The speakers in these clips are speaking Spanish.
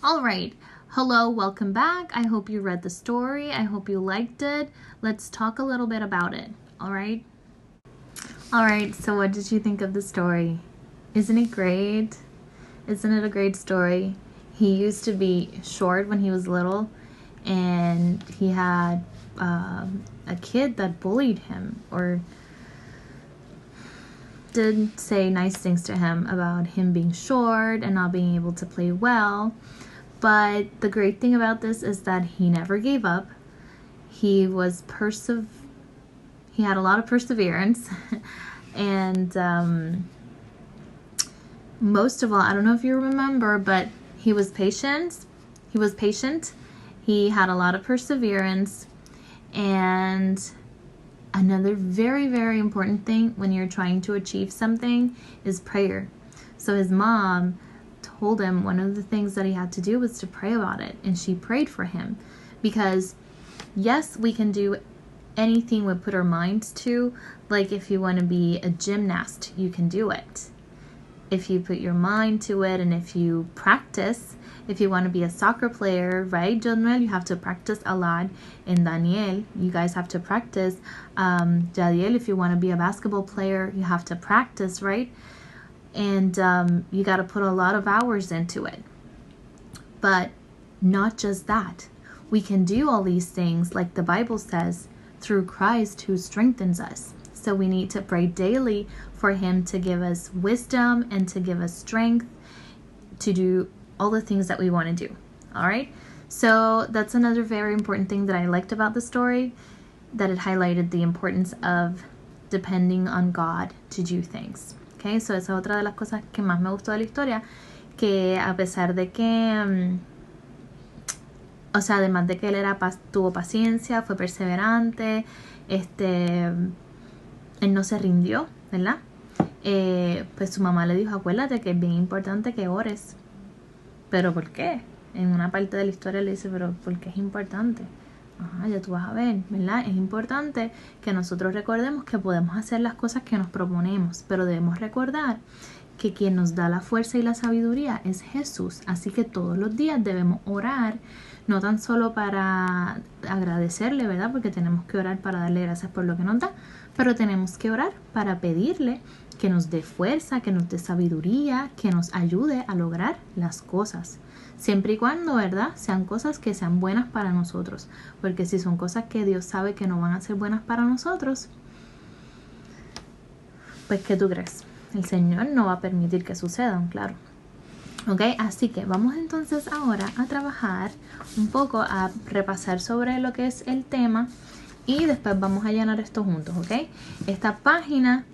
All right. Hello, welcome back. I hope you read the story. I hope you liked it. Let's talk a little bit about it. All right. All right. So what did you think of the story? Isn't it great? Isn't it a great story? He used to be short when he was little, and he had a kid that bullied him or didn't say nice things to him about him being short and not being able to play well. But the great thing about this is that he never gave up. He was he had a lot of perseverance. And most of all, I don't know if you remember, but he was patient. He had a lot of perseverance. And another very, very important thing when you're trying to achieve something is prayer. So his mom told him one of the things that he had to do was to pray about it, and she prayed for him, because yes, we can do anything we put our minds to. Like if you want to be a gymnast, you can do it if you put your mind to it, and if you practice. If you want to be a soccer player, right, Jonel, you have to practice a lot. And Daniel, you guys have to practice. Jadiel, if you want to be a basketball player, you have to practice, right? And you got to put a lot of hours into it. But not just that. We can do all these things, like the Bible says, through Christ who strengthens us. So we need to pray daily for him to give us wisdom and to give us strength to do all the things that we want to do. All right. So that's another very important thing that I liked about the story, that it highlighted the importance of depending on God to do things. Okay, so esa es otra de las cosas que más me gustó de la historia, que a pesar de que, o sea, además de que él tuvo paciencia, fue perseverante, él no se rindió, ¿verdad? Pues su mamá le dijo, acuérdate que es bien importante que ores. ¿Pero por qué? En una parte de la historia le dice, pero ¿por qué es importante? Ajá, ya tú vas a ver, ¿verdad? Es importante que nosotros recordemos que podemos hacer las cosas que nos proponemos, pero debemos recordar que quien nos da la fuerza y la sabiduría es Jesús. Así que todos los días debemos orar, no tan solo para agradecerle, ¿verdad? Porque tenemos que orar para darle gracias por lo que nos da, pero tenemos que orar para pedirle que nos dé fuerza, que nos dé sabiduría, que nos ayude a lograr las cosas. Siempre y cuando, ¿verdad?, sean cosas que sean buenas para nosotros. Porque si son cosas que Dios sabe que no van a ser buenas para nosotros, pues ¿qué tú crees? El Señor no va a permitir que sucedan, claro. Ok, así que vamos entonces ahora a trabajar un poco, a repasar sobre lo que es el tema, y después vamos a llenar esto juntos, ok. Esta página,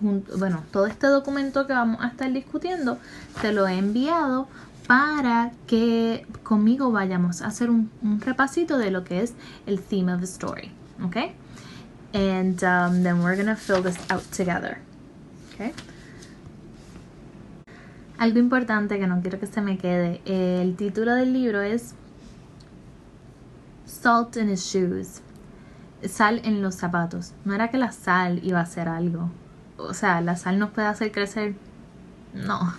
bueno, todo este documento que vamos a estar discutiendo, te lo he enviado para que conmigo vayamos a hacer un repasito de lo que es el theme of the story, okay? And then we're gonna fill this out together, okay? Algo importante que no quiero que se me quede, el título del libro es Salt in his shoes, sal en los zapatos. No era que la sal iba a hacer algo, o sea, la sal nos puede hacer crecer. No,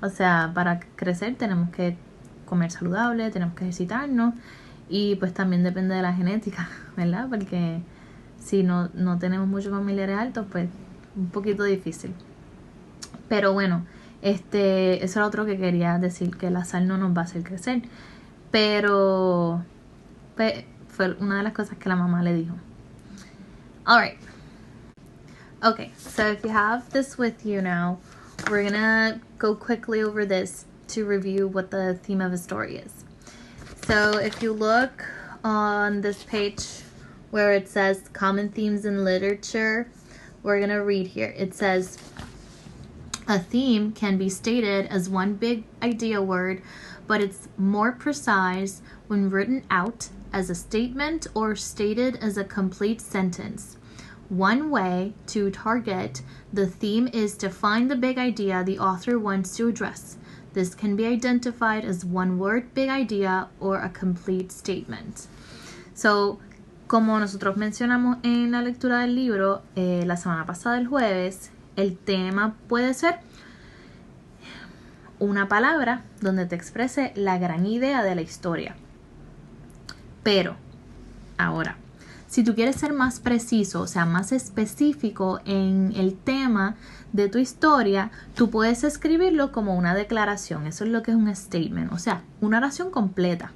o sea, para crecer tenemos que comer saludable, tenemos que ejercitarnos, y pues también depende de la genética, ¿verdad? Porque si no tenemos muchos familiares altos, pues un poquito difícil. Pero bueno, eso era otro que quería decir, que la sal no nos va a hacer crecer. Pero pues, fue una de las cosas que la mamá le dijo. Alright. Okay, so if you have this with you now, we're gonna go quickly over this to review what the theme of a story is. So if you look on this page where it says common themes in literature, we're gonna read here. It says, a theme can be stated as one big idea word, but it's more precise when written out as a statement or stated as a complete sentence. One way to target the theme is to find the big idea the author wants to address. This can be identified as one word, big idea, or a complete statement. So, como nosotros mencionamos en la lectura del libro la semana pasada, el jueves, el tema puede ser una palabra donde te exprese la gran idea de la historia. Pero, ahora, si tú quieres ser más preciso, o sea, más específico en el tema de tu historia, tú puedes escribirlo como una declaración. Eso es lo que es un statement, o sea, una oración completa.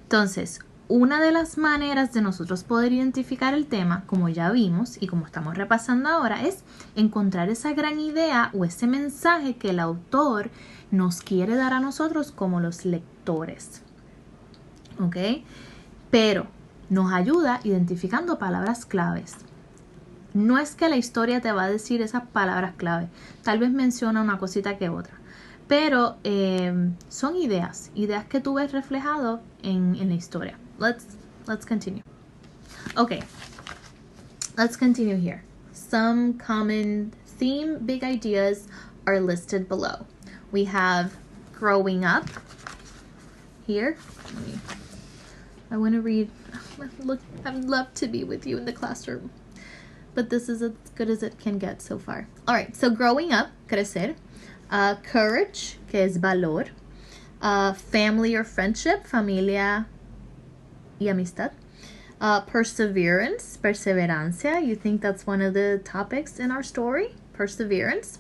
Entonces, una de las maneras de nosotros poder identificar el tema, como ya vimos y como estamos repasando ahora, es encontrar esa gran idea o ese mensaje que el autor nos quiere dar a nosotros como los lectores. ¿Ok? Pero nos ayuda identificando palabras claves. No es que la historia te va a decir esas palabras clave. Tal vez menciona una cosita que otra. Pero son ideas que tú ves reflejado en la historia. Let's continue. Okay, let's continue here. Some common theme, big ideas are listed below. We have growing up here. I want to read. Look, I'd love to be with you in the classroom, but this is as good as it can get so far. All right, so growing up, crecer. Courage, que es valor. Family or friendship, familia y amistad. Perseverance, perseverancia. You think that's one of the topics in our story? Perseverance.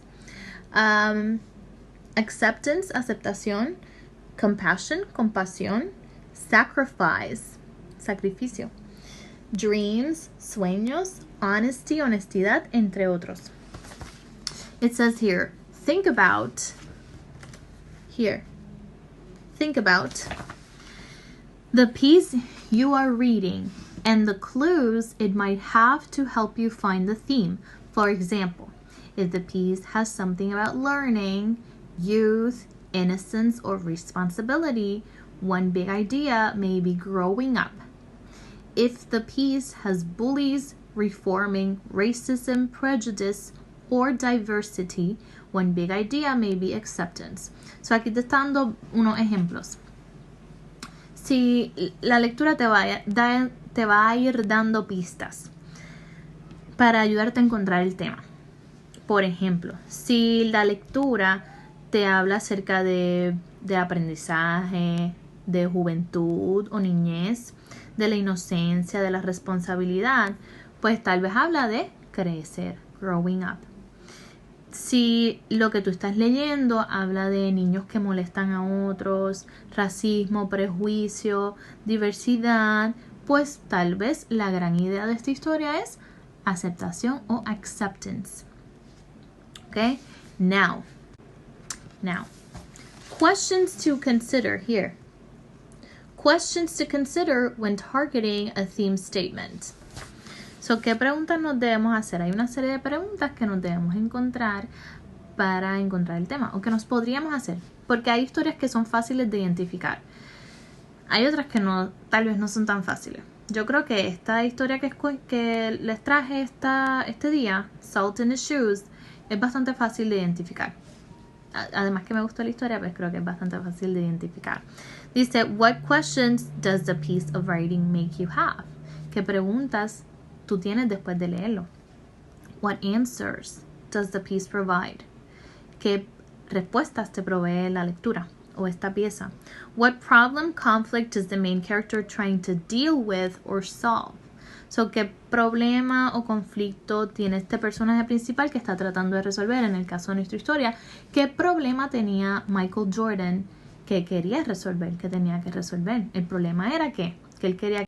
Acceptance, aceptación. Compassion, compasión. Sacrifice, sacrificio. Dreams, sueños. Honesty, honestidad, entre otros. It says here, think about the piece you are reading and the clues it might have to help you find the theme. For example, if the piece has something about learning, youth, innocence, or responsibility, one big idea may be growing up. If the piece has bullies, reforming, racism, prejudice, or diversity, one big idea may be acceptance. So aquí te están dando unos ejemplos. Si la lectura te va a ir dando pistas para ayudarte a encontrar el tema. Por ejemplo, si la lectura te habla acerca de aprendizaje, de juventud o niñez, de la inocencia, de la responsabilidad, pues tal vez habla de crecer, growing up. Si lo que tú estás leyendo habla de niños que molestan a otros, racismo, prejuicio, diversidad, pues tal vez la gran idea de esta historia es aceptación o acceptance. Okay? Now, questions to consider here. Questions to consider when targeting a theme statement. So, ¿qué preguntas nos debemos hacer? Hay una serie de preguntas que nos debemos encontrar para encontrar el tema o que nos podríamos hacer, porque hay historias que son fáciles de identificar. Hay otras que no, tal vez no son tan fáciles. Yo creo que esta historia que les traje este día, Salt in the Shoes, es bastante fácil de identificar. Además que me gustó la historia, pues creo que es bastante fácil de identificar. Dice, what questions does the piece of writing make you have? ¿Qué preguntas tú tienes después de leerlo? What answers does the piece provide? ¿Qué respuestas te provee la lectura o esta pieza? What problem, conflict is the main character trying to deal with or solve? So, ¿qué problema o conflicto tiene este personaje principal que está tratando de resolver? En el caso de nuestra historia, ¿qué problema tenía Michael Jordan que quería resolver, que tenía que resolver? El problema era que él quería